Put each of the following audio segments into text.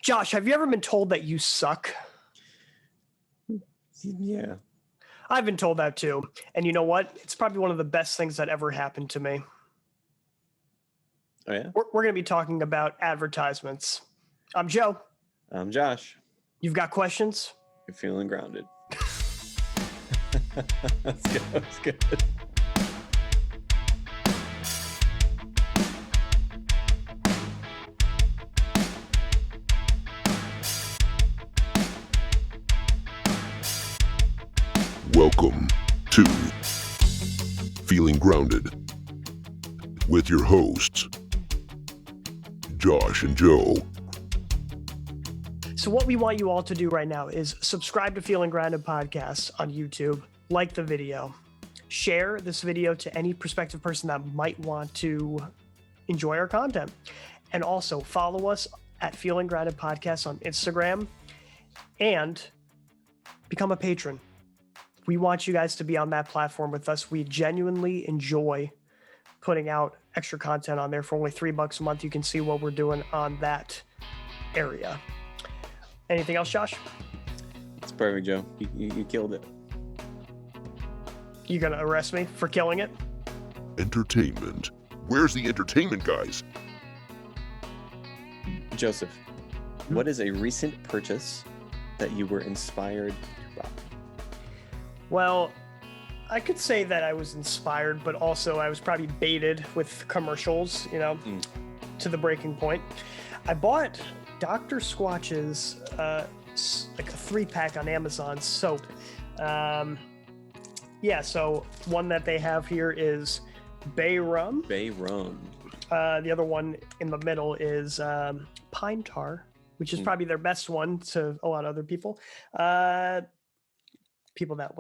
Josh, have you ever been told that you suck? Yeah. I've been told that too. And you know what? It's probably one of the best things that ever happened to me. Oh, yeah? We're going to be talking about advertisements. I'm Joe. I'm Josh. You've got questions? You're feeling grounded. That's good. That's good. Welcome to Feeling Grounded with your hosts, Josh and Joe. So what we want you all to do right now is subscribe to Feeling Grounded Podcast on YouTube, like the video, share this video to any prospective person that might want to enjoy our content, and also follow us at Feeling Grounded Podcast on Instagram and become a patron. We want you guys to be on that platform with us. We genuinely enjoy putting out extra content on there. For only $3 a month, you can see what we're doing on that area. Anything else, Josh? It's perfect, Joe. You killed it. You gonna arrest me for killing it? Entertainment. Where's the entertainment, guys? Joseph, what is a recent purchase that you were inspired to buy? Well, I could say that I was inspired, but also I was probably baited with commercials, to the breaking point. I bought Dr. Squatch's like a 3-pack on Amazon soap. So one that they have here is Bay Rum. Bay Rum. The other one in the middle is Pine Tar, which is probably their best one to a lot of other people. People that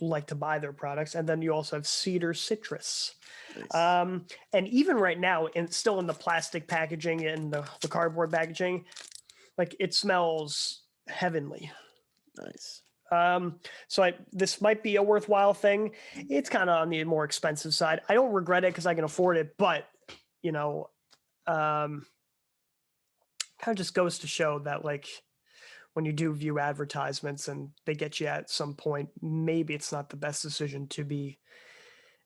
like to buy their products. And then you also have Cedar Citrus. Nice. And even right now, still in the plastic packaging and the cardboard packaging, it smells heavenly. Nice. So this might be a worthwhile thing. It's kind of on the more expensive side. I don't regret it because I can afford it, but kind of just goes to show that when you do view advertisements and they get you at some point, maybe it's not the best decision to be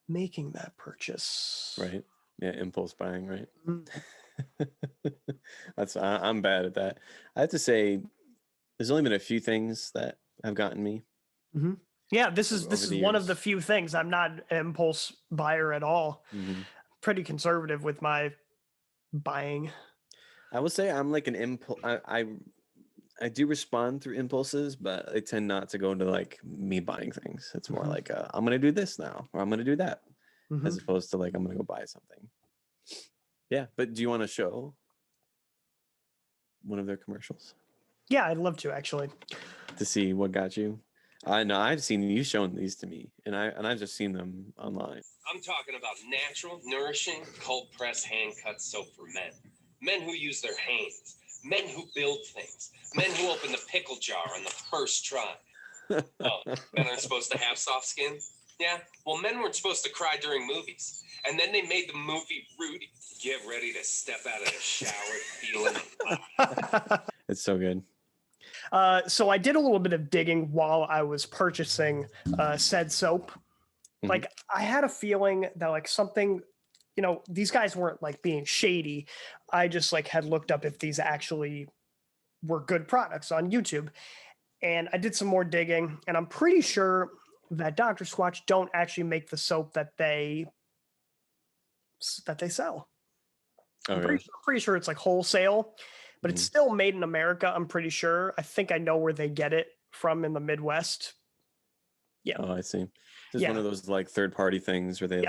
making that purchase. Right. Yeah. Impulse buying. Right. Mm-hmm. I'm bad at that. I have to say there's only been a few things that have gotten me. Mm-hmm. Yeah. This is one of the few things. I'm not an impulse buyer at all. Mm-hmm. Pretty conservative with my buying. I would say I'm like an impulse. I do respond through impulses, but I tend not to go into me buying things. It's more I'm going to do this now, or I'm going to do that, as opposed to I'm going to go buy something. Yeah. But do you want to show one of their commercials? Yeah, I'd love to actually. To see what got you. I know I've seen you showing these to me, and I've just seen them online. I'm talking about natural, nourishing, cold pressed hand cut soap for men. Men who use their hands. Men who build things. Men who open the pickle jar on the first try. Oh, men aren't supposed to have soft skin? Yeah, well, men weren't supposed to cry during movies. And then they made the movie Rudy. Get ready to step out of the shower feeling alive. It's so good. So I did a little bit of digging while I was purchasing said soap. Mm-hmm. I had a feeling that something... these guys weren't being shady. I just had looked up if these actually were good products on YouTube. And I did some more digging, and I'm pretty sure that Dr. Squatch don't actually make the soap that they sell. Okay. I'm pretty sure it's wholesale, but it's still made in America. I'm pretty sure. I think I know where they get it from in the Midwest. Yeah. Oh, I see. It's one of those third-party things where they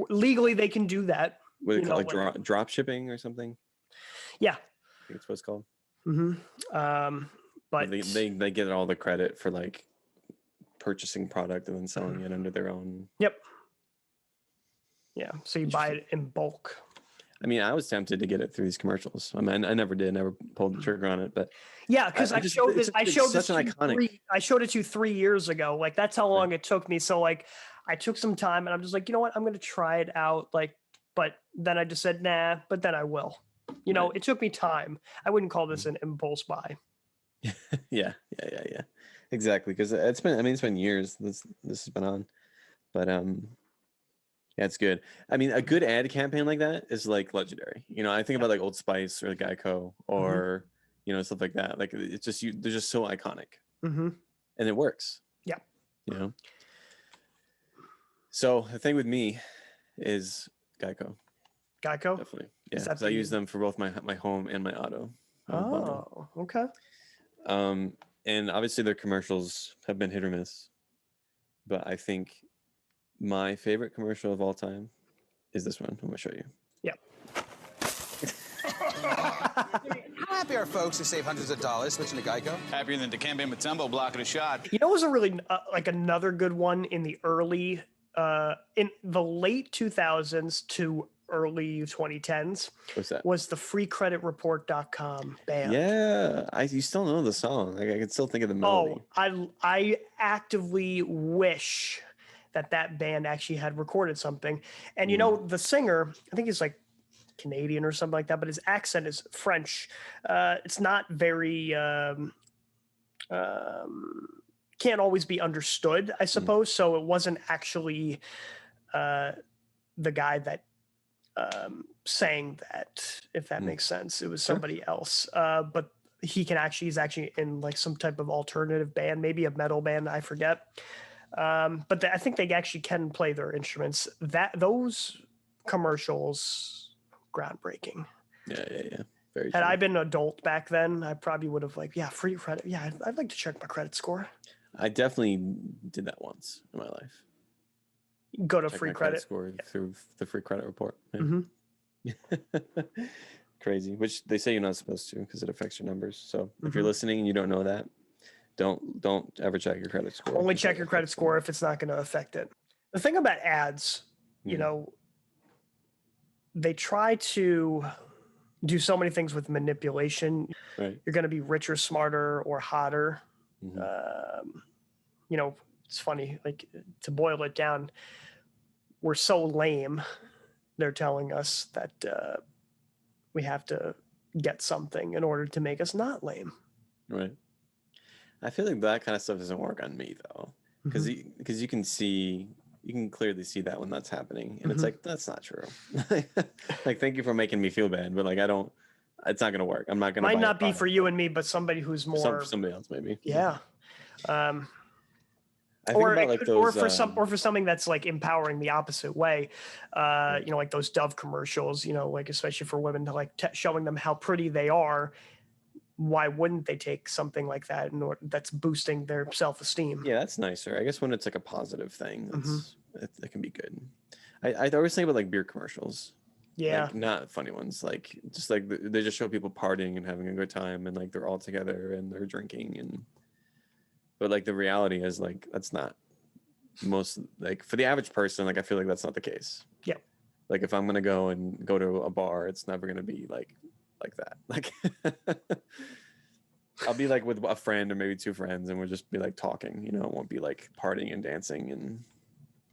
legally they can do that. What do they call it? Drop shipping or something? Yeah. I think it's what it's called. Mm-hmm. But they get all the credit for purchasing product and then selling it under their own. Yep. Yeah. So you buy it in bulk. I mean, I was tempted to get it through these commercials. I mean, I never did, never pulled the trigger on it, but yeah, because I showed it to you 3 years ago. That's how long it took me. So I took some time and I'm just you know what? I'm going to try it out. But then I just said, nah, but then I will. You know, Right. it took me time. I wouldn't call this an impulse buy. Yeah. Exactly. Because it's been years this has been on. But yeah, it's good. I mean, a good ad campaign like that is like legendary. You know, I think about like Old Spice or Geico or stuff like that. Like it's just they're just so iconic. Mm-hmm. And it works. Yeah. You know. So the thing with me is Geico. Geico? Definitely. Yeah. Is that Because I use them for both my home and my auto. Bundle. Oh, okay. And obviously their commercials have been hit or miss. But I think my favorite commercial of all time is this one. I'm gonna show you. Yep. How happy are folks who save hundreds of dollars switching to Geico? Happier than Dikembe Mutombo blocking a shot. You know, it was a really like another good one in the in the late 2000s to early 2010s. What's that? Was the freecreditreport.com band. Yeah, you still know the song. Like I can still think of the melody. Oh, I actively wish that band actually had recorded something. And you know, the singer, I think he's like Canadian or something like that, but his accent is French. It's not very can't always be understood, I suppose. So it wasn't actually the guy that sang that, if that makes sense. It was somebody else. But he's actually in like some type of alternative band, maybe a metal band, I forget. But I think they actually can play their instruments. Those commercials, groundbreaking. Yeah. Very Had true. I been an adult back then, I probably would have free credit. Yeah, I'd like to check my credit score. I definitely did that once in my life. Go to Check free my credit. score through the free credit report. Yeah. Mm-hmm. Crazy, which they say you're not supposed to because it affects your numbers. So if you're listening and you don't know that, don't ever check your credit score. Only check your credit score if it's not going to affect it. The thing about ads, you know, they try to do so many things with manipulation. Right. You're going to be richer, smarter, or hotter. Mm-hmm. You know, it's funny, like to boil it down, we're so lame. They're telling us that we have to get something in order to make us not lame. Right. I feel like that kind of stuff doesn't work on me though, because you can clearly see that when that's happening, and it's like that's not true. Like, thank you for making me feel bad, but like it's not gonna work. I'm not gonna. Might not be for you and me, but somebody who's more for somebody else maybe. Yeah. I think about like those, or for something that's like empowering the opposite way, you know, like those Dove commercials, you know, like especially for women to like showing them how pretty they are. Why wouldn't they take something like that that's boosting their self-esteem? Yeah, that's nicer. I guess when it's like a positive thing, that can be good. I always think about like beer commercials. Yeah. Like, not funny ones. Like just like they just show people partying and having a good time, and like they're all together and they're drinking but like the reality is like that's not most, like for the average person, like I feel like that's not the case. Yeah. Like if I'm gonna go to a bar, it's never gonna be like that. Like I'll be like with a friend or maybe two friends, and we'll just be like talking. You know, it won't be like partying and dancing and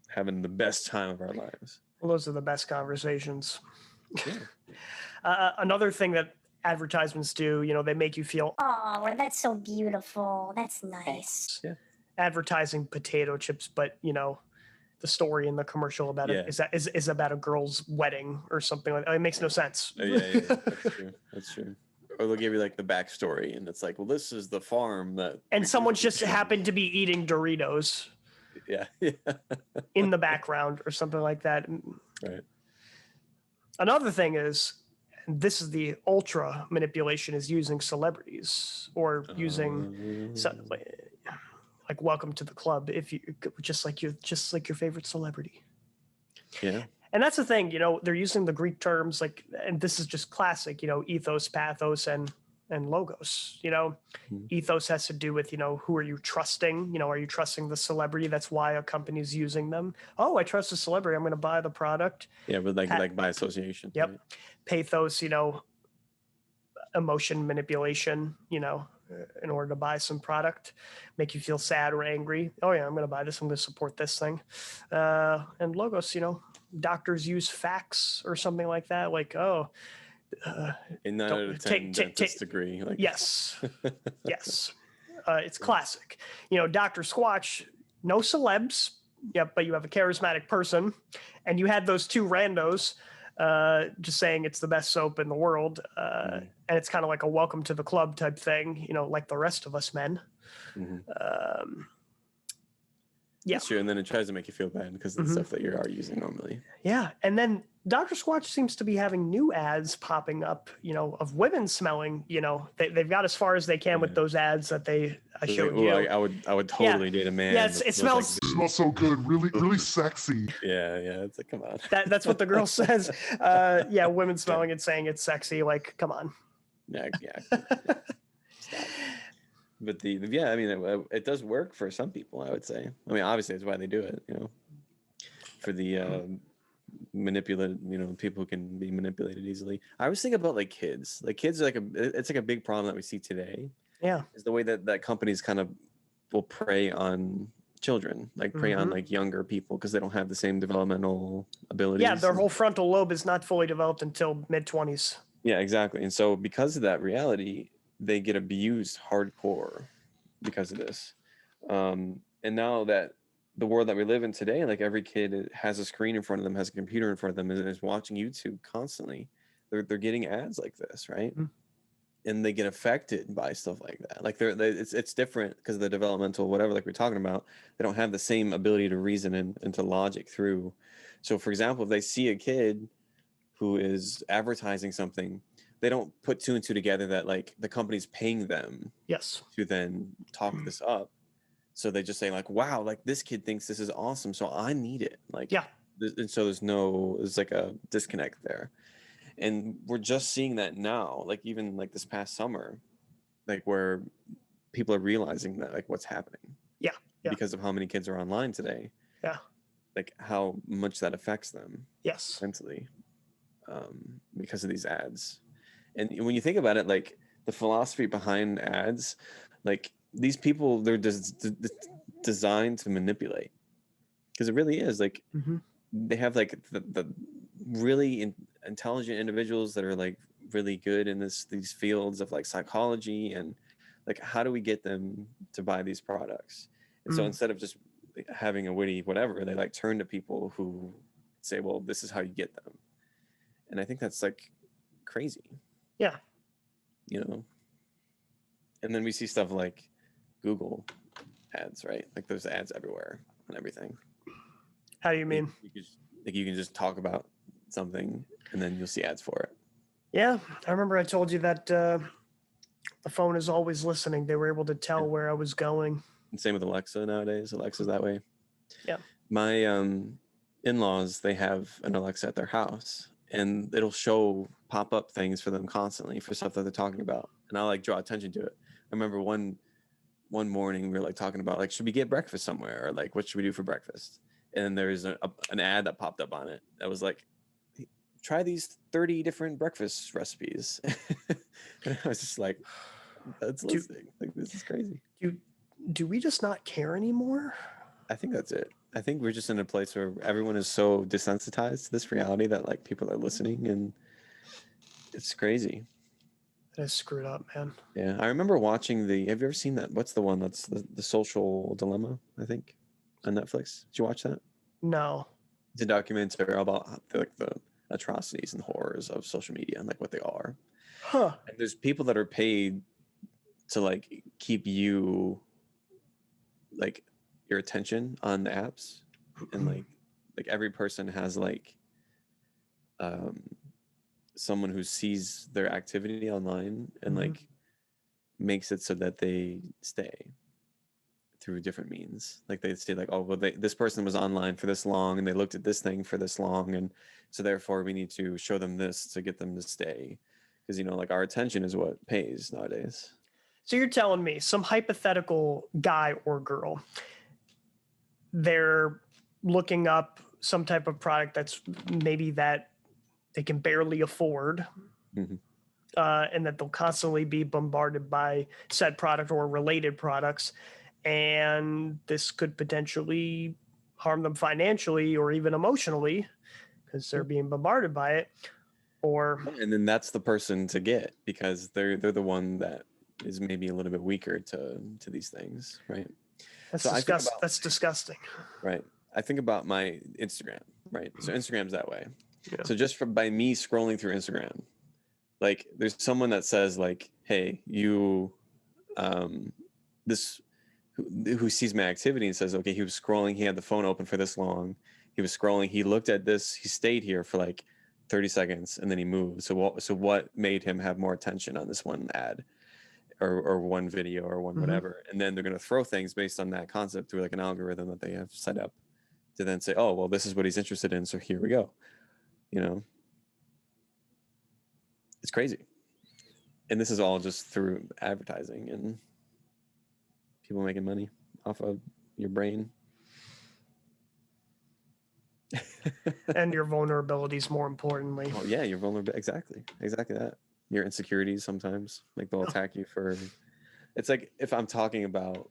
having the best time of our lives. Well, those are the best conversations. Yeah. Another thing that advertisements do, you know, they make you feel, oh, that's so beautiful. That's nice. Yeah. Advertising potato chips, but you know, the story in the commercial about it is about a girl's wedding or something like that. It makes no sense. Yeah. That's true. Or they'll give you like the backstory, and it's like, well, this is the farm that. And someone just happened to be eating Doritos. Yeah. In the background or something like that. Right. Another thing is, and this is the ultra manipulation, is using celebrities or using like welcome to the club, if you just like your favorite celebrity. Yeah. And that's the thing, you know, they're using the Greek terms like, and this is just classic, you know, ethos, pathos, and logos. You know, ethos has to do with, you know, who are you trusting? You know, are you trusting the celebrity? That's why a company's using them. Oh, I trust the celebrity, I'm going to buy the product. Yeah, but like by association. Yep. Right? Pathos, you know, emotion manipulation, you know, in order to buy some product, make you feel sad or angry. Oh yeah, I'm going to buy this. I'm going to support this thing. And logos, you know, doctors use facts or something like that. Like, oh, In 9 out of 10 dentists agree. Like, yes, yes, it's classic. You know, Dr. Squatch, no celebs, yep, but you have a charismatic person, and you had those two randos just saying it's the best soap in the world, and it's kind of like a welcome to the club type thing, you know, like the rest of us men. Yeah, that's true. And then it tries to make you feel bad because of the stuff that you are using normally. yeah, and then Dr. Squatch seems to be having new ads popping up, you know, of women smelling. You know, they've got as far as they can with those ads that I showed you. I would totally date a man. Yeah, it smells. It smells so good, really sexy. Yeah, it's like, come on. That's what the girl says. Yeah, women smelling it, saying it's sexy. Like, come on. Yeah. Stop. But I mean, it does work for some people, I would say. I mean, obviously, that's why they do it, you know, for the manipulated, you know, people who can be manipulated easily. I always think about like kids. Like kids are it's like a big problem that we see today. Yeah, is the way that companies kind of will prey on children, like prey on like younger people because they don't have the same developmental abilities. Yeah, their whole frontal lobe is not fully developed until mid-20s. Yeah, exactly. And so because of that reality, they get abused hardcore because of this. And now that the world that we live in today, like every kid has a screen in front of them, has a computer in front of them, and is watching YouTube constantly. They're getting ads like this, right? And they get affected by stuff like that. Like it's different because of the developmental whatever, like we're talking about. They don't have the same ability to reason and to logic through. So, for example, if they see a kid who is advertising something, they don't put two and two together that like the company's paying them to then talk this up. So they just say like, wow, like this kid thinks this is awesome, so I need it. Like, yeah. And so there's like a disconnect there. And we're just seeing that now, like even like this past summer, like where people are realizing that like what's happening. Yeah. Because of how many kids are online today. Yeah. Like how much that affects them. Yes. Mentally. Because of these ads. And when you think about it, like the philosophy behind ads, like these people, they're just designed to manipulate. Because it really is like they have like the really intelligent individuals that are like really good in these fields of like psychology and like how do we get them to buy these products. And so instead of just having a witty whatever, they like turn to people who say, well, this is how you get them. And I think that's like crazy. Yeah. You know, and then we see stuff like Google ads, right? Like there's ads everywhere and everything. How do you mean? You can just talk about something and then you'll see ads for it. Yeah. I remember I told you that the phone is always listening. They were able to tell where I was going. And same with Alexa nowadays. Alexa's that way. Yeah. My in-laws, they have an Alexa at their house and it'll show pop-up things for them constantly for stuff that they're talking about. And I like draw attention to it. I remember one morning we were like talking about like, should we get breakfast somewhere? Or like, what should we do for breakfast? And there's an ad that popped up on it that was like, try these 30 different breakfast recipes. And I was just like, that's listening. Like, this is crazy. Do we just not care anymore? I think that's it. I think we're just in a place where everyone is so desensitized to this reality that like people are listening and it's crazy. That is screwed up, man. Yeah. I remember watching have you ever seen that? What's the one that's the Social Dilemma, I think, on Netflix? Did you watch that? No. It's a documentary about the atrocities and horrors of social media and like what they are. Huh. And there's people that are paid to like keep you like your attention on the apps, and like every person has like someone who sees their activity online and like makes it so that they stay through different means. Like they say like, oh well, this person was online for this long and they looked at this thing for this long, and so therefore we need to show them this to get them to stay, because you know like our attention is what pays nowadays. So you're telling me some hypothetical guy or girl, they're looking up some type of product that's maybe that they can barely afford, and that they'll constantly be bombarded by said product or related products, and this could potentially harm them financially or even emotionally because they're being bombarded by it. Or And then that's the person to get, because they're the one that is maybe a little bit weaker to these things, right? that's So I think about that's disgusting. right. I think about my Instagram, right? So Instagram's that way. Yeah. So just by me scrolling through Instagram, like there's someone that says like, "Hey, you, this who sees my activity and says, okay, he was scrolling, he had the phone open for this long, he was scrolling, he looked at this, he stayed here for like 30 seconds and then he moved. So what made him have more attention on this one ad or one video or one whatever?" And then they're going to throw things based on that concept through like an algorithm that they have set up to then say, oh, well, this is what he's interested in, so here we go. You know, it's crazy. And this is all just through advertising and people making money off of your brain. And your vulnerabilities, more importantly. Oh yeah, your vulnerability. Exactly that. Your insecurities sometimes, like they'll attack you for. It's like if I'm talking about,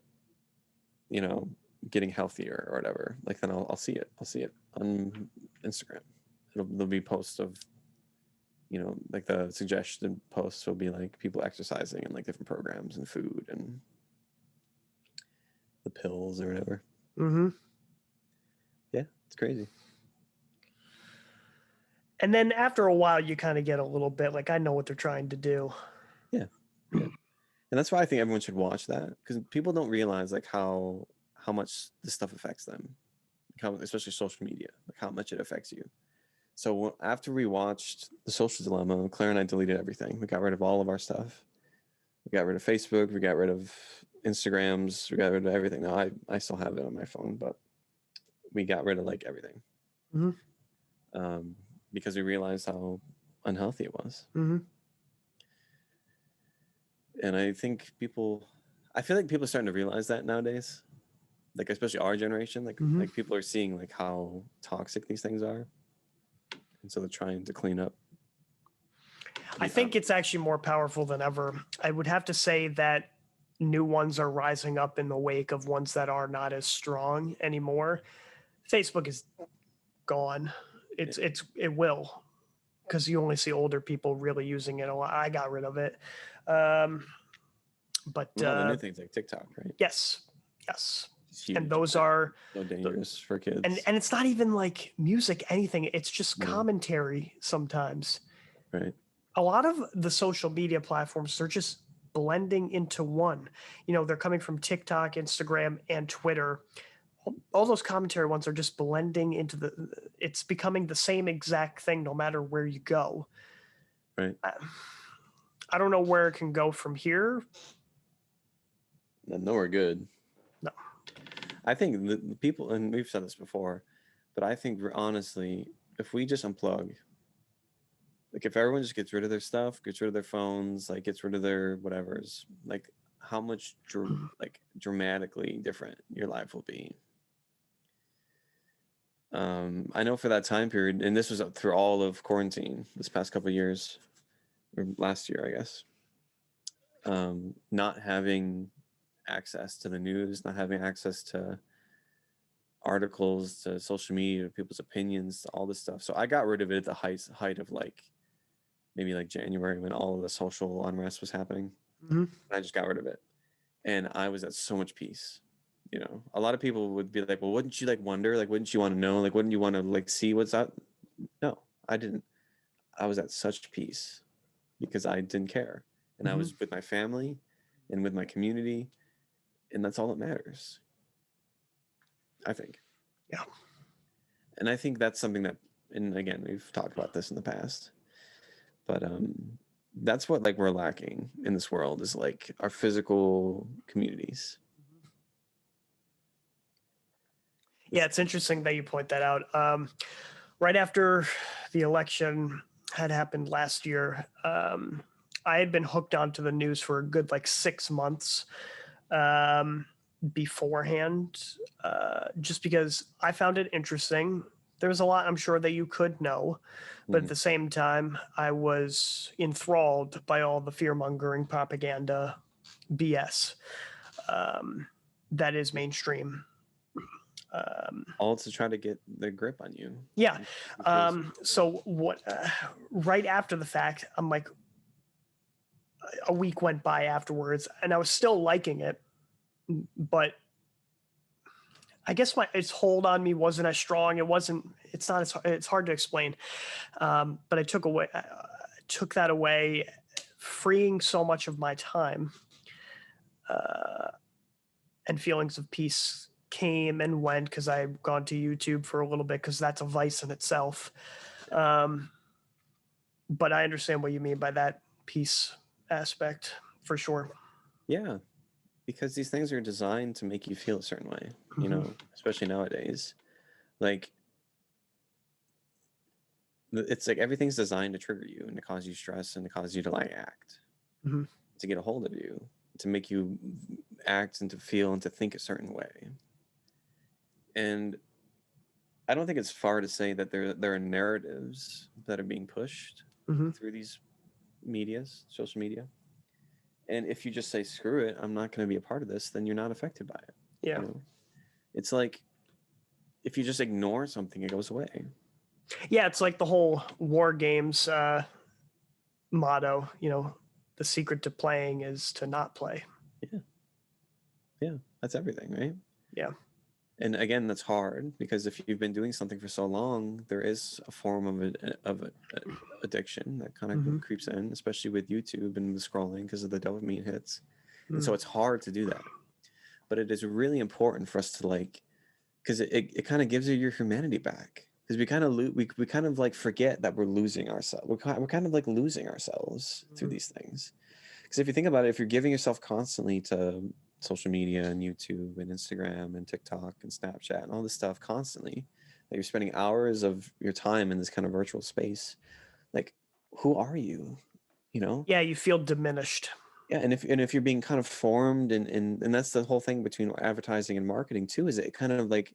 you know, getting healthier or whatever, like then I'll see it. I'll see it on Instagram. There'll be posts of, you know, like the suggested posts will be like people exercising and like different programs and food and the pills or whatever. Yeah, it's crazy. And then after a while, you kind of get a little bit like, I know what they're trying to do. Yeah. And that's why I think everyone should watch that, because people don't realize like how much this stuff affects them, especially social media, like how much it affects you. So after we watched The Social Dilemma, Claire and I deleted everything. We got rid of all of our stuff. We got rid of Facebook. We got rid of Instagrams. We got rid of everything. Now I still have it on my phone, but we got rid of like everything. Because we realized how unhealthy it was. And I think I feel like people are starting to realize that nowadays, like especially our generation, like people are seeing like how toxic these things are, and so they're trying to clean up. I think it's actually more powerful than ever. I would have to say that new ones are rising up in the wake of ones that are not as strong anymore. Facebook is gone. It will, because you only see older people really using it a lot. I got rid of it. But the new things like TikTok, right? Yes. And those are so dangerous for kids. And it's not even like music, anything. It's just commentary sometimes. Right. A lot of the social media platforms, they're just blending into one. You know, they're coming from TikTok, Instagram, and Twitter. All those commentary ones are just blending into it's becoming the same exact thing no matter where you go. Right. I don't know where it can go from here. Nowhere good. No. I think the people, and we've said this before, but I think honestly, if we just unplug, like if everyone just gets rid of their stuff, gets rid of their phones, like gets rid of their whatevers, like how much dramatically different your life will be. I know for that time period, and this was through all of quarantine this past couple of years, or last year, I guess, not having access to the news, not having access to articles, to social media, to people's opinions, to all this stuff. So I got rid of it at the height of like maybe like January, when all of the social unrest was happening. I just got rid of it, and I was at so much peace. You know, a lot of people would be like, well, wouldn't you like wonder, like wouldn't you want to know, like wouldn't you want to like see what's out? No, I didn't. I was at such peace because I didn't care, and I was with my family and with my community, and that's all that matters, I think. Yeah. And I think that's something that, and again, we've talked about this in the past, but that's what like we're lacking in this world, is like our physical communities. Yeah, it's interesting that you point that out. Right after the election had happened last year, I had been hooked onto the news for a good like 6 months beforehand, just because I found it interesting. There was a lot I'm sure that you could know, but at the same time, I was enthralled by all the fear-mongering propaganda BS that is mainstream. All to try to get the grip on you. Yeah. Because- So what? Right after the fact, I'm like, a week went by afterwards, and I was still liking it, but I guess its hold on me wasn't as strong. It's not as. It's hard to explain. But I took that away, freeing so much of my time, and feelings of peace came and went because I've gone to YouTube for a little bit because that's a vice in itself. But I understand what you mean by that peace aspect for sure. Yeah, because these things are designed to make you feel a certain way, you know, especially nowadays. Like, it's like everything's designed to trigger you and to cause you stress and to cause you to like act, to get a hold of you, to make you act and to feel and to think a certain way. And I don't think it's far to say that there are narratives that are being pushed through these social media. And if you just say, screw it, I'm not going to be a part of this, then you're not affected by it. Yeah. You know? It's like, if you just ignore something, it goes away. Yeah, it's like the whole war games motto, the secret to playing is to not play. Yeah, that's everything, right? Yeah. And again, that's hard because if you've been doing something for so long, there is a form of addiction that kind of creeps in, especially with YouTube and the scrolling because of the dopamine hits. And so it's hard to do that. But it is really important for us to like, because it kind of gives you your humanity back. Because we kind of we kind of like forget that we're losing ourselves. We're kind of like losing ourselves through these things. Because if you think about it, if you're giving yourself constantly to social media and YouTube and Instagram and TikTok and Snapchat and all this stuff constantly, that you're spending hours of your time in this kind of virtual space, like, who are you? You know? Yeah, you feel diminished. Yeah, and if you're being kind of formed and that's the whole thing between advertising and marketing too, is it kind of like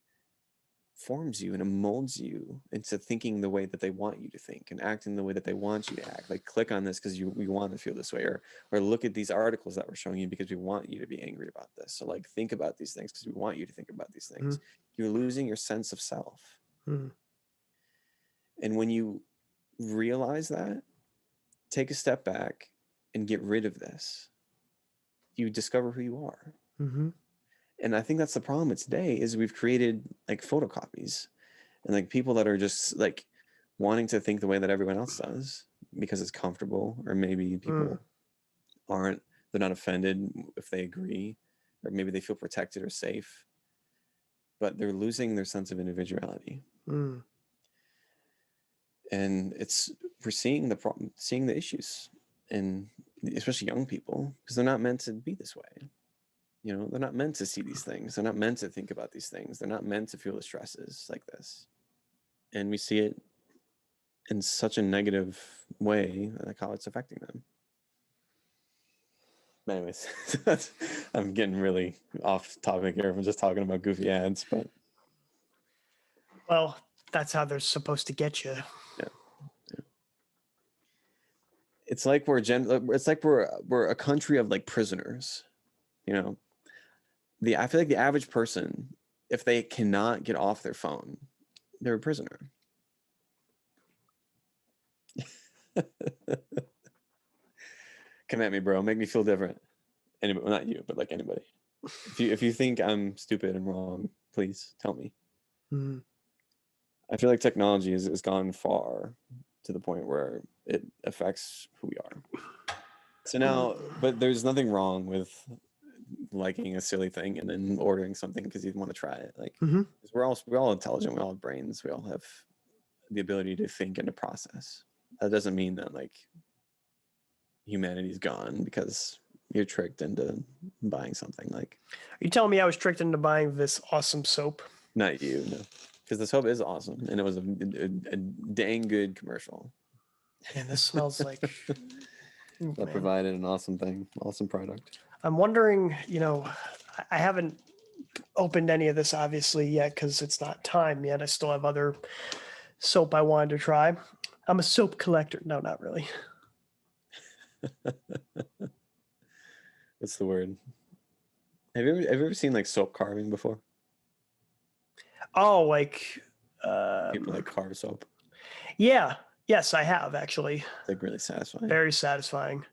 forms you and it molds you into thinking the way that they want you to think and acting the way that they want you to act. Like, click on this because we want to feel this way, or look at these articles that we're showing you because we want you to be angry about this. So like, think about these things because we want you to think about these things. You're losing your sense of self. And when you realize that, take a step back and get rid of this, you discover who you are. And I think that's the problem with today is we've created like photocopies and like people that are just like wanting to think the way that everyone else does because it's comfortable, or maybe people they're not offended if they agree, or maybe they feel protected or safe, but they're losing their sense of individuality. And we're seeing the problem, seeing the issues, and especially young people, because they're not meant to be this way. You know, they're not meant to see these things. They're not meant to think about these things. They're not meant to feel the stresses like this. And we see it in such a negative way, like how it's affecting them. But anyways, I'm getting really off topic here. I'm just talking about goofy ads, but well, that's how they're supposed to get you. Yeah. It's like we're a country of like prisoners, you know. I feel like the average person, if they cannot get off their phone, they're a prisoner. Come at me, bro. Make me feel different. Anybody, well, not you, but like anybody. If you think I'm stupid and wrong, please tell me. I feel like technology has gone far to the point where it affects who we are. So now, but there's nothing wrong with liking a silly thing and then ordering something because you want to try it. Like, 'cause we're all intelligent. We all have brains. We all have the ability to think and to process. That doesn't mean that like humanity's gone because you're tricked into buying something. Like, Are you telling me I was tricked into buying this awesome soap? not you, no, because the soap is awesome and it was a dang good commercial. And this smells like That provided an awesome thing, awesome product. I'm wondering, I haven't opened any of this obviously yet because it's not time yet. I still have other soap I wanted to try. I'm a soap collector. No, not really. What's the word? Have you ever seen like soap carving before? Oh, like, People like car soap. yeah. Yes, I have actually. It's like really satisfying. Very satisfying.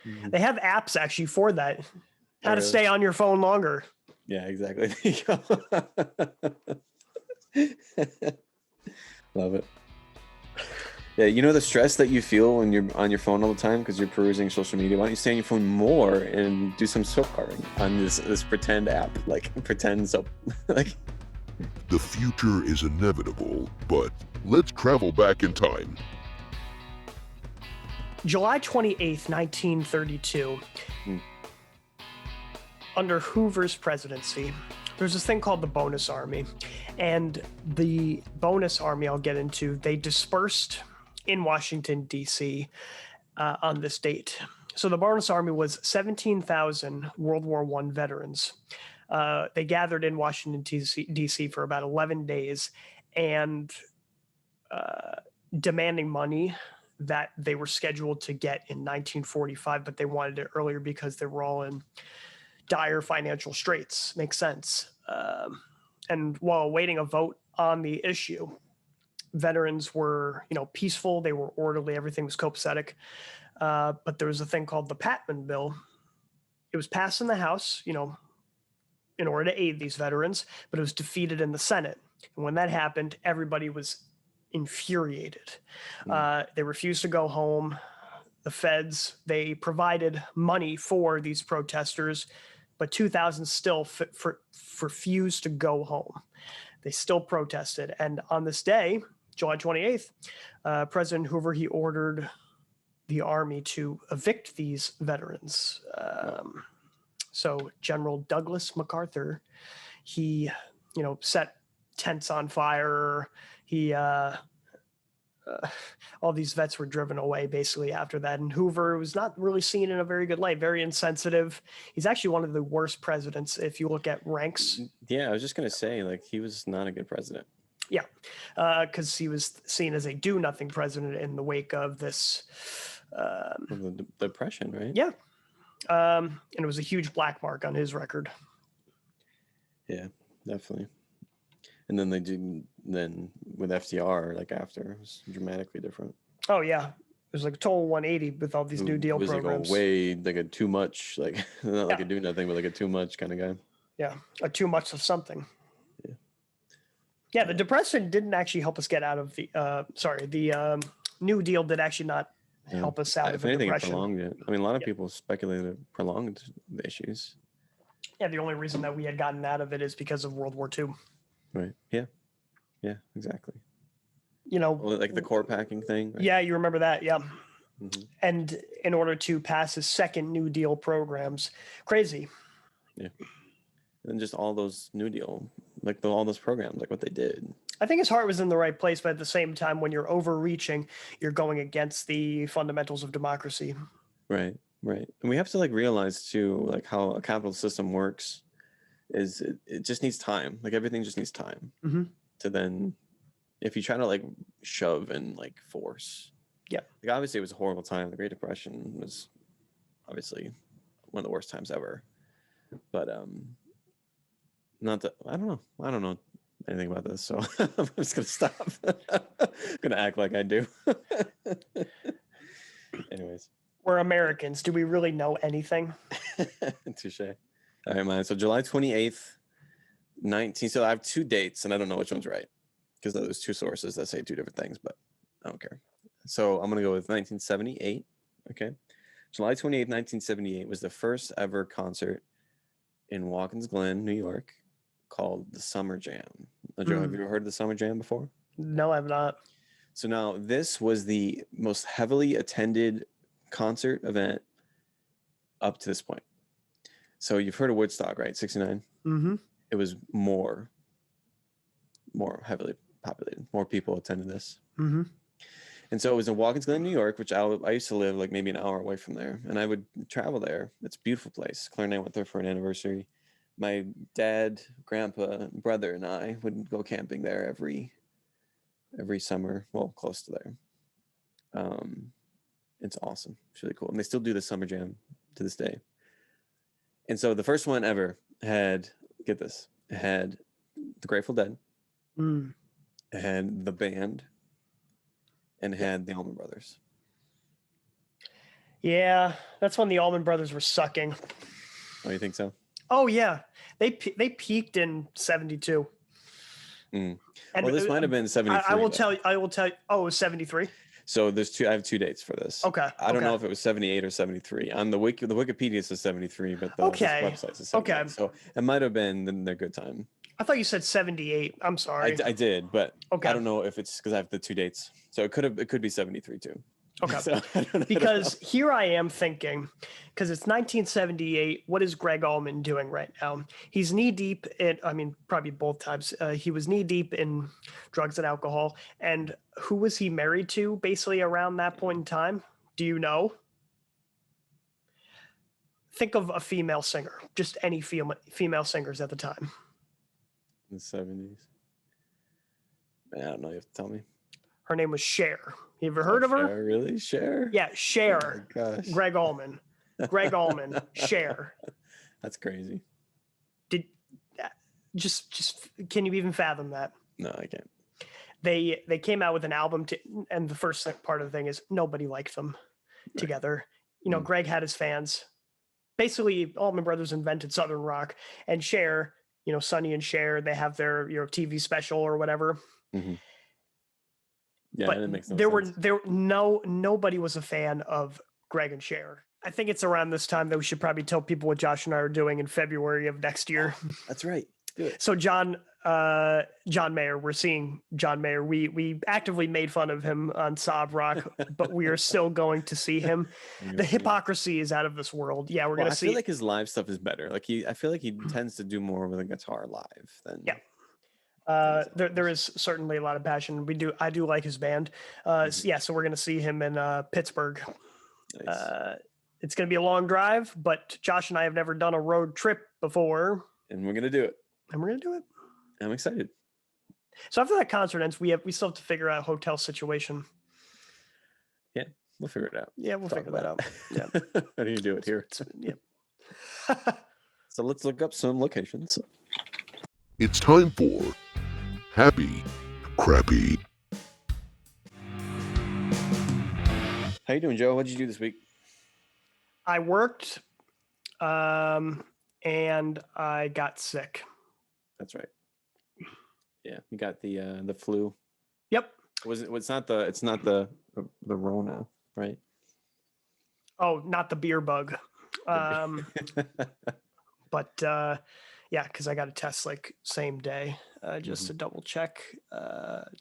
Mhm. They have apps actually for that. How to really? stay on your phone longer. Yeah, exactly. There you go. Love it. Yeah, you know the stress that you feel when you're on your phone all the time because you're perusing social media. Why don't you stay on your phone more and do some soap carving on this pretend app, like pretend soap, like. The future is inevitable, but let's travel back in time. July 28th, 1932. Hmm. Under Hoover's presidency, there's this thing called the Bonus Army. And the Bonus Army, I'll get into, they dispersed in Washington, D.C. On this date. So the Bonus Army was 17,000 World War I veterans. They gathered in Washington, D.C. for about 11 days and demanding money that they were scheduled to get in 1945, but they wanted it earlier because they were all in dire financial straits. Makes sense. And while awaiting a vote on the issue, veterans were, peaceful. They were orderly. Everything was copacetic. But there was a thing called the Patman Bill. It was passed in the House, in order to aid these veterans, but it was defeated in the Senate. And when that happened, everybody was infuriated. They refused to go home. The feds, they provided money for these protesters, but 2,000 still refused to go home. They still protested. And on this day, July 28th, President Hoover, he ordered the army to evict these veterans. So General Douglas MacArthur, he, set tents on fire. He, all these vets were driven away basically after that. And Hoover was not really seen in a very good light, very insensitive. He's actually one of the worst presidents if you look at ranks. Yeah, I was just going to say, like, he was not a good president. Yeah, because he was seen as a do-nothing president in the wake of this. The Depression, right? Yeah. And it was a huge black mark on his record. Yeah, definitely. And then then with FDR, like after, it was dramatically different. Oh, yeah. It was like a total 180 with all these New Deal it was programs. Like a too much, like not like a do nothing, but like a too much kind of guy. Yeah, a too much of something. Yeah. Yeah, the Depression didn't actually help us get out of the, the New Deal did actually not help us out of the Depression. Depression. It prolonged it. I mean, a lot of people speculated it prolonged the issues. Yeah, the only reason that we had gotten out of it is because of World War II. Right. Yeah. Yeah, exactly. Like the core packing thing. Right? Yeah, you remember that. Yeah. Mm-hmm. And in order to pass his second New Deal programs, crazy. Yeah. And just all those New Deal, like all those programs, like what they did. I think his heart was in the right place, but at the same time, when you're overreaching, you're going against the fundamentals of democracy. Right. Right. And we have to realize too, how a capital system works is it just needs time. Like everything just needs time to then, if you try to shove and force. Yeah. Obviously it was a horrible time. The Great Depression was obviously one of the worst times ever. But not that I don't know anything about this, so I'm just gonna stop. I'm gonna act like I do. Anyways. We're Americans. Do we really know anything? Touche. All right, man. So July 28th, 19. So I have two dates, and I don't know which one's right because there's two sources that say two different things, but I don't care. So I'm going to go with 1978. Okay. July 28th, 1978 was the first ever concert in Watkins Glen, New York, called the Summer Jam. Now, Joe, have you ever heard of the Summer Jam before? No, I've not. So now this was the most heavily attended concert event up to this point. So you've heard of Woodstock, right? 69. Mm-hmm. It was more heavily populated. More people attended this. Mm-hmm. And so it was in Watkins Glen, New York, which I used to live maybe an hour away from there, and I would travel there. It's a beautiful place. Claire and I went there for an anniversary. My dad, grandpa, brother, and I would go camping there every summer. Well, close to there. It's awesome. It's really cool. And they still do the Summer Jam to this day. And so the first one ever had, get this, it had the Grateful Dead, Mm. It had the band, and it had the Allman Brothers. Yeah, that's when the Allman Brothers were sucking. Oh, you think so? Oh yeah, they peaked in '72. Mm. And Well, this might have been 73. I will though. tell you. I will tell you. Oh, it was '73. So there's two. I have 2 dates for this. Okay. I don't know okay. if it was 78 or 73. On the wiki, the Wikipedia says 73, but the this Okay, website says 78. okay. So it might have been in their good time. I thought you said '78. I'm sorry. I did, but Okay. I don't know if it's because I have the 2 dates. So it could be 73 too. Okay. So, I don't know. Because here I am thinking, because it's 1978. What is Greg Allman doing right now? He's knee deep in, I mean, probably both times. He was knee deep in drugs and alcohol. And who was he married to basically around that point in time? Do you know? Think of a female singer, just any female singers at the time. In the 70s. Man, I don't know. You have to tell me. Her name was Cher. You ever heard of her? Cher, really? Cher? Yeah, Oh Cher. my gosh. Greg Allman. Greg Allman. Cher. That's crazy. Did just can you even fathom that? No, I can't. They came out with an album and the first part of the thing is nobody liked them together. You know, Mm. Greg had his fans. Basically, Allman Brothers invented Southern rock, and Cher, you know, Sonny and Cher, they have their TV special or whatever. Mm-hmm. Yeah, But that makes no sense. nobody was a fan of Greg and Cher. I think it's around this time that we should probably tell people what Josh and I are doing in February of next year. That's right. Do it. So John Mayer, we're seeing John Mayer. We actively made fun of him on Sob Rock, but we are still going to see him. The hypocrisy is out of this world. Yeah, we're Well, gonna I see. feel like his live stuff is better. Like I feel like he tends to do more with a guitar live than. Yeah. There is certainly a lot of passion. I do like his band. Yeah, so we're gonna see him in Pittsburgh. Nice. It's gonna be a long drive, but Josh and I have never done a road trip before, And we're gonna do it. and we're gonna do it. I'm excited. So after that concert ends, we still have to figure out a hotel situation. Yeah, we'll figure it out. Yeah, we'll Talk figure that out. about Yeah. it. How do you do it here? Yeah. So let's look up some locations. It's time for Happy Crappy. How you doing, Joe? What'd you do this week? I worked, and I got sick. That's right. Yeah, you got the flu. Yep. Was it? It's not the Rona, right? Oh, not the beer bug. But yeah, because I got a test like same day, just to double check.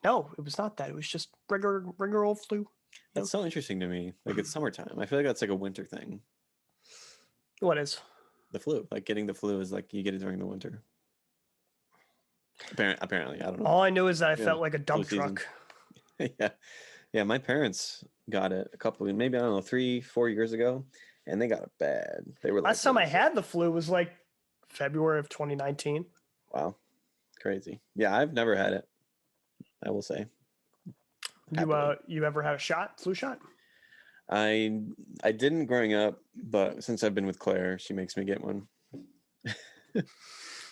No, it was not that. It was just regular old flu. That's so interesting to me. Like it's summertime. I feel like that's like a winter thing. What is? The flu, like getting the flu, is like you get it during the winter. Apparently, I don't know. All I know is that I Yeah, felt like a dump flu season. truck. yeah. My parents got it a couple, maybe I don't know, 3-4 years ago, and they got it bad. They were Last time I had the flu was like February of 2019. Wow, crazy. Yeah, I've never had it. I will say. Happily. You ever had a flu shot? I didn't growing up, but since I've been with Claire, she makes me get one.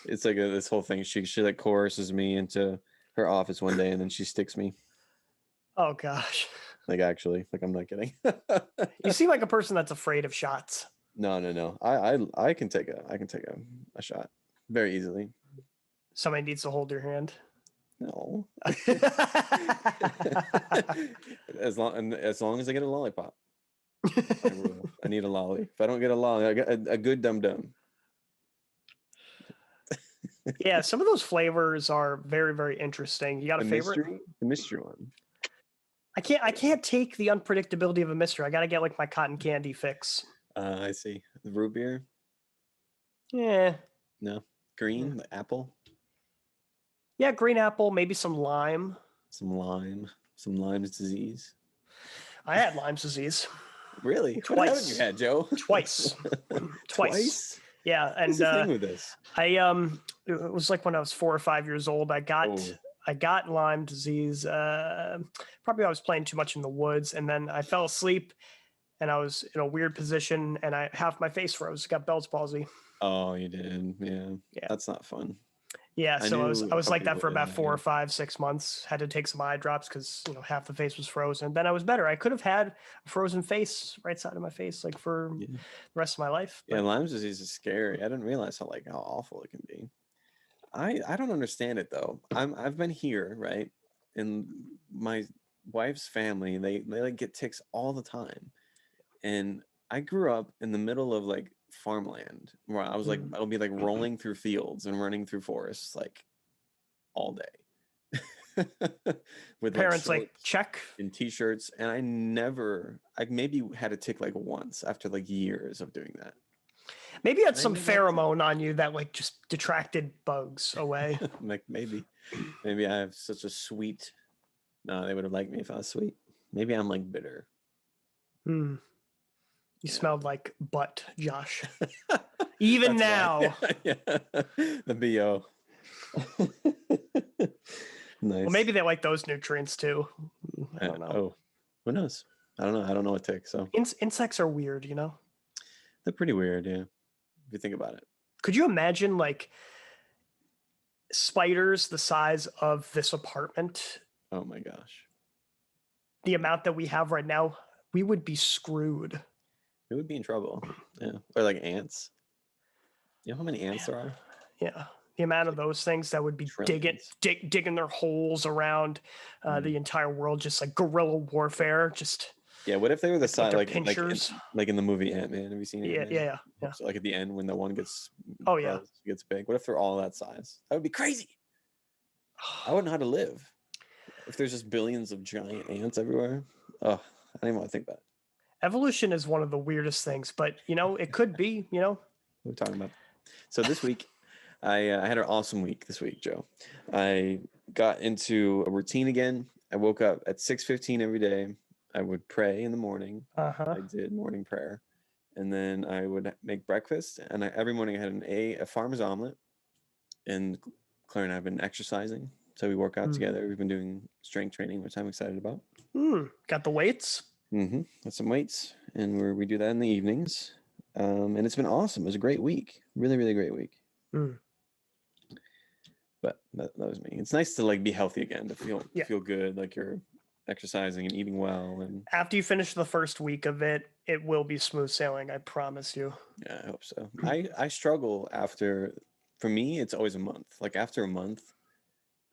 It's like this whole thing. She like coerces me into her office one day, and then she sticks me. Oh gosh. Like actually, like I'm not kidding. You seem like a person that's afraid of shots. No. I can take a shot very easily. Somebody needs to hold your hand. No. as long as I get a lollipop. I will. I need a lolly. If I don't get a lolly, I get a good dum dum. Yeah, some of those flavors are very, very interesting. You got a favorite? The mystery one. I can't take the unpredictability of a mystery. I gotta get like my cotton candy fix. I see. The root beer. Yeah. No. Green. The apple. Yeah, green apple, maybe some lime. Some Lyme's disease. I had Lyme's disease. Really? Twice. What haven't you had, Joe? Twice. Twice? Yeah, and What's the thing with this? it was like when I was 4 or 5 years old. I got Lyme disease. Probably I was playing too much in the woods, and then I fell asleep, and I was in a weird position, and half my face froze. Got Bell's palsy. Oh, you did. Yeah. Yeah. That's not fun. Yeah, so I knew a was couple like that people for in about that, 4 or yeah. 5, 6 months. Had to take some eye drops because half the face was frozen. Then I was better. I could have had a frozen face, right side of my face, like for Yeah. the rest of my life. Yeah, But Lyme's disease is scary. I didn't realize how awful it can be. I don't understand it though. I've been here, right? And my wife's family, they like get ticks all the time. And I grew up in the middle of like farmland where I was like Mm. I'll be like rolling through fields and running through forests like all day. With like parents like shorts check. and t-shirts, and I maybe had a tick like once after like years of doing that. Maybe you had I some never had a tick. pheromone on you that like just detracted bugs away. Like maybe I have such a sweet. No, they would have liked me if I was sweet. Maybe I'm like bitter. Hmm. You Yeah. smelled like butt, Josh. Even That's why. now. Yeah. The BO. Nice. Well, maybe they like those nutrients too. I don't know. Oh, who knows? I don't know. I don't know a tick, so Insects are weird, they're pretty weird, yeah. If you think about it. Could you imagine like spiders the size of this apartment? Oh my gosh. The amount that we have right now, we would be screwed. We would be in trouble. Yeah. Or like ants. You know how many ants there are? Yeah. The amount of those things that would be digging their holes around the entire world, just like guerrilla warfare. Just yeah. What if they were the size their like pinchers. like in the movie Ant-Man? Have you seen Yeah, Ant-Man? yeah. So like at the end when the one gets gets big. What if they're all that size? That would be crazy. I wouldn't know how to live if there's just billions of giant ants everywhere. Oh, I don't even want to think about it. Evolution is one of the weirdest things, but it could be. What are we talking about? So this week, I had an awesome week this week, Joe. I got into a routine again. I woke up at 6:15 every day. I would pray in the morning. I did morning prayer, and then I would make breakfast. And every morning I had a farmer's omelet. And Claire and I have been exercising, so we work out together. We've been doing strength training, which I'm excited about. Got the weights? Got some weights, and we do that in the evenings. And it's been awesome. It was a great week. Really, really great week. But that was me. It's nice to like be healthy again, to feel good, like you're exercising and eating well. And after you finish the first week of it, it will be smooth sailing. I promise you. Yeah, I hope so. I struggle after. For me, it's always a month. Like after a month,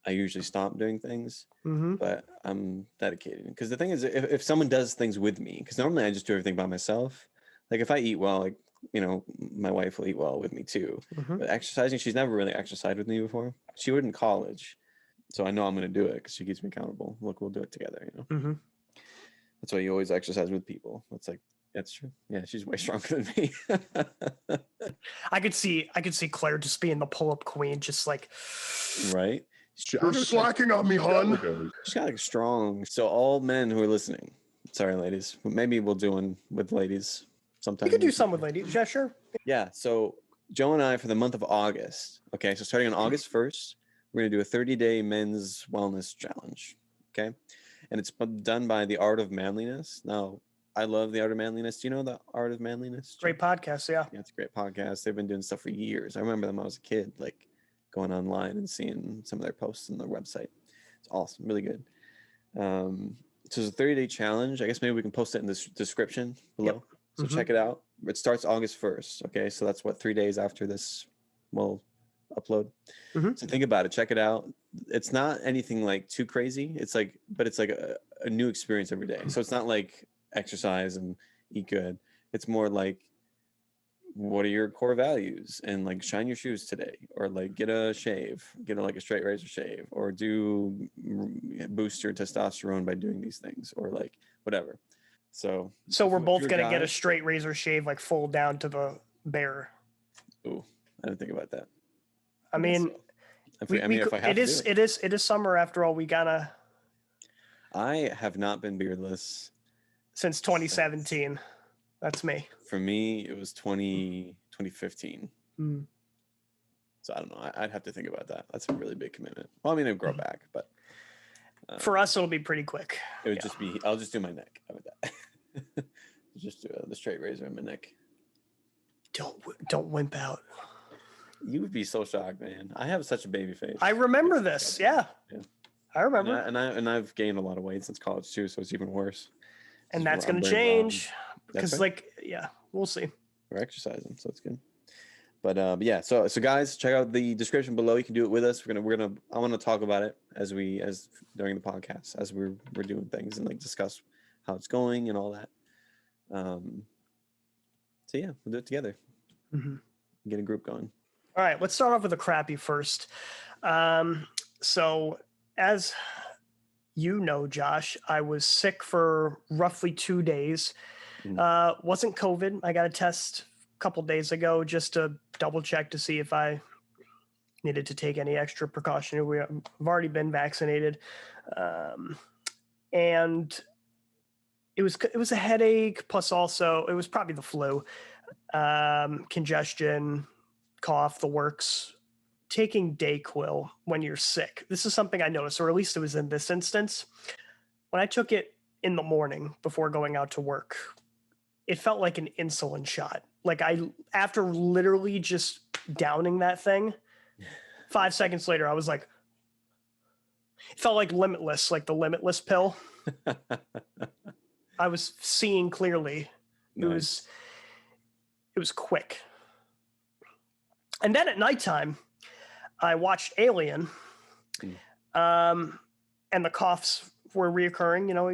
I usually stop doing things. But I'm dedicated, because the thing is, if someone does things with me, because normally I just do everything by myself. Like if I eat well, like my wife will eat well with me too. But exercising, she's never really exercised with me before. She would in college, so I know I'm going to do it because she keeps me accountable. Look, we'll do it together. That's why you always exercise with people. It's like that's true. Yeah, she's way stronger than me. I could see Claire just being the pull-up queen, just like right. You're slacking on me, hon. She's got like strong. So all men who are listening, sorry, ladies, but maybe we'll do one with ladies sometime. You could do some with ladies. Yeah, sure. Yeah. So Joe and I, for the month of August. Okay, so starting on August 1st, we're gonna do a 30-day men's wellness challenge. Okay, and it's done by the Art of Manliness. Now, I love the Art of Manliness. Do you know the Art of Manliness? Great podcast. Yeah. Yeah, it's a great podcast. They've been doing stuff for years. I remember them when I was a kid, like going online and seeing some of their posts on their website. It's awesome, really good. So it's a 30-day challenge. I guess maybe we can post it in the description below. Yep. So check it out. It starts August 1st. Okay, so that's 3 days after this will upload. So think about it. Check it out. It's not anything like too crazy. It's like, but it's like a new experience every day. So it's not like exercise and eat good. It's more like, what are your core values, and like shine your shoes today, or like get a shave, get a straight razor shave, or boost your testosterone by doing these things, or like whatever. So we're both gonna get a straight razor shave, like full down to the bare. Ooh, I didn't think about that. I mean, if I have it is summer after all. We gotta. I have not been beardless since 2017. That's me. For me, it was 2015. So I don't know. I'd have to think about that. That's a really big commitment. Well, I mean, it'll grow back, but for us, it'll be pretty quick. It would just be. I'll just do my neck. How about that? Just do the straight razor in my neck. Don't wimp out. You would be so shocked, man. I have such a baby face. I remember It's this. disgusting. Yeah, Yeah. I remember. And I've gained a lot of weight since college too, so it's even worse. And that's I'm going to very round. change That's because, right. yeah, we'll see. We're exercising, so it's good. But yeah, so guys, check out the description below. You can do it with us. I want to talk about it as during the podcast as we're doing things and like discuss how it's going and all that. So yeah, we'll do it together. Mm-hmm. Get a group going. All right, let's start off with a crappy first. So as you know, Josh, I was sick for roughly 2 days. Wasn't COVID. I got a test a couple days ago just to double check to see if I needed to take any extra precaution. I've already been vaccinated. And it was a headache, plus also it was probably the flu, congestion, cough, the works. Taking Dayquil when you're sick. This is something I noticed, or at least it was in this instance. When I took it in the morning before going out to work, it felt like an insulin shot. Like after literally just downing that thing, 5 seconds later, I was like, it felt like Limitless, like the Limitless pill. I was seeing clearly. Nice. It was quick. And then at nighttime, I watched Alien, and the coughs were reoccurring. You know,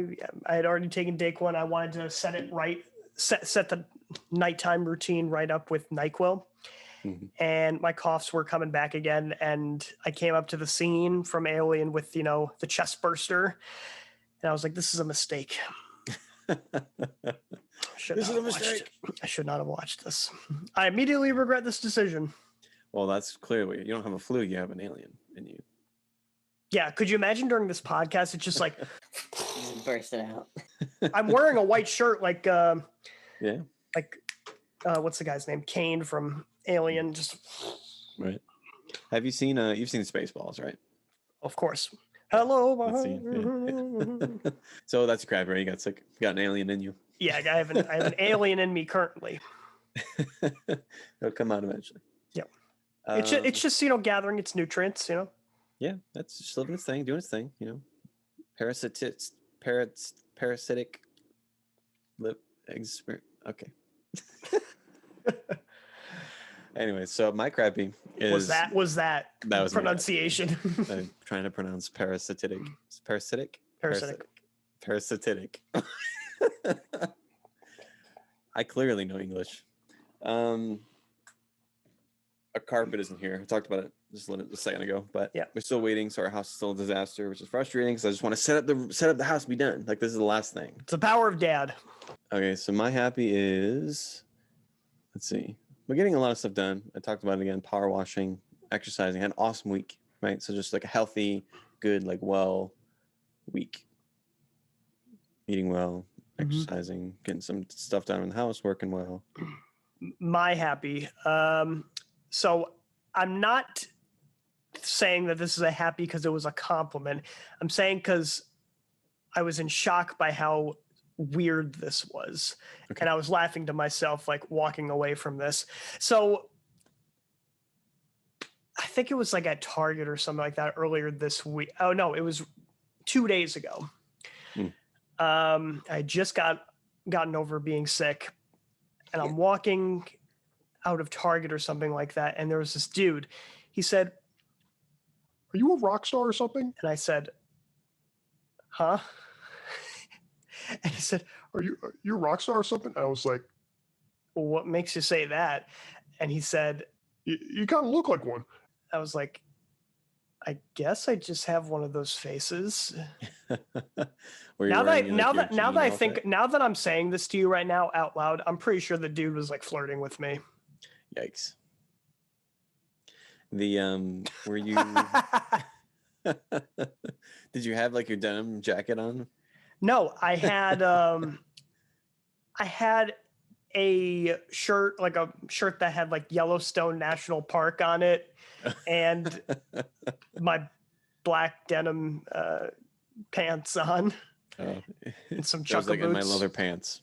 I had already taken Dayquil, and I wanted to set it right, set the nighttime routine right up with NyQuil. Mm-hmm. And my coughs were coming back again, and I came up to the scene from Alien with, you know, the chest burster, and I was like, this is a mistake. This is a mistake. I should not have watched this. I immediately regret this decision. Well, that's clearly you don't have a flu; you have an alien in you. Yeah, could you imagine during this podcast? It's just like burst it out. I'm wearing a white shirt, like yeah, like what's the guy's name? Kane from Alien. Just right. Have you seen you've seen Spaceballs, right? Of course. Hello. Yeah. So that's crap, right? You got sick. You got an alien in you. Yeah, I have an alien in me currently. It'll come out eventually. Yep. It's just, you know, gathering its nutrients, you know. Yeah, that's just living its thing, doing its thing, you know. Parasitic okay. Anyway, so my crappy is was that was pronunciation. I'm trying to pronounce parasitic. I clearly know English. Our carpet isn't here. I talked about it just a second ago, but yeah, we're still waiting. So our house is still a disaster, which is frustrating because I just want to set up the house and be done. Like, this is the last thing. It's the power of dad. Okay, so my happy is, let's see. We're getting a lot of stuff done. I talked about it again. Power washing, exercising. I had an awesome week, right? So just like a healthy, good, like well week. Eating well, exercising, getting some stuff done in the house, working well. My happy. So I'm not saying that this is a happy because it was a compliment. I'm saying because I was in shock by how weird this was. Okay. And I was laughing to myself, like walking away from this. So I think it was like at Target or something like that earlier this week. Oh no, it was 2 days ago. I just gotten over being sick, and I'm walking out of Target or something like that, and there was this dude. He said, "Are you a rock star or something?" And I said, "Huh?" And he said, Are you a rock star or something?" And I was like, "Well, what makes you say that?" And he said, You kind of look like one." I was like, "I guess I just have one of those faces." Now that I'm saying this to you right now out loud, I'm pretty sure the dude was like flirting with me. Yikes. Were you did you have like your denim jacket on? No, I had a shirt, like a shirt that had like Yellowstone National Park on it, and my black denim pants on, and some chuckle boots. Like in my leather pants.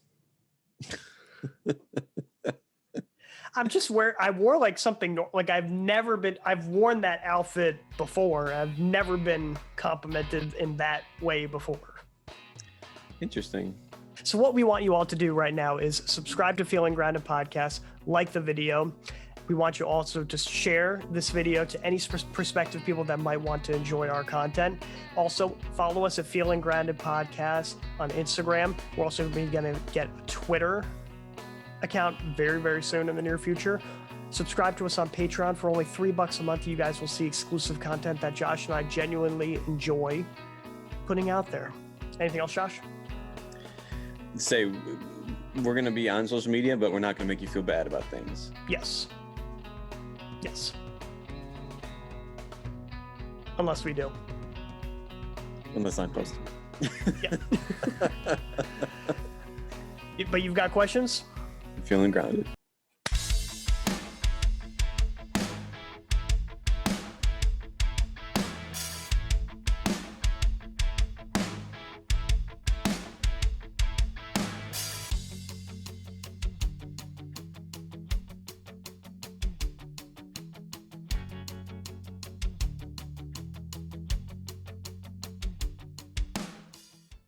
I'm just I wore like something like I've worn that outfit before. I've never been complimented in that way before. Interesting. So what we want you all to do right now is subscribe to Feeling Grounded Podcast, like the video. We want you also to share this video to any prospective people that might want to enjoy our content. Also, follow us at Feeling Grounded Podcast on Instagram. We're also going to get a Twitter account very, very soon in the near future. Subscribe to us on Patreon for only $3 a month. You guys will see exclusive content that Josh and I genuinely enjoy putting out there. Anything else, Josh? Say, we're going to be on social media, but we're not going to make you feel bad about things. Yes. Yes. Unless we do. Unless I'm posting. Yeah. But you've got questions? Feeling grounded.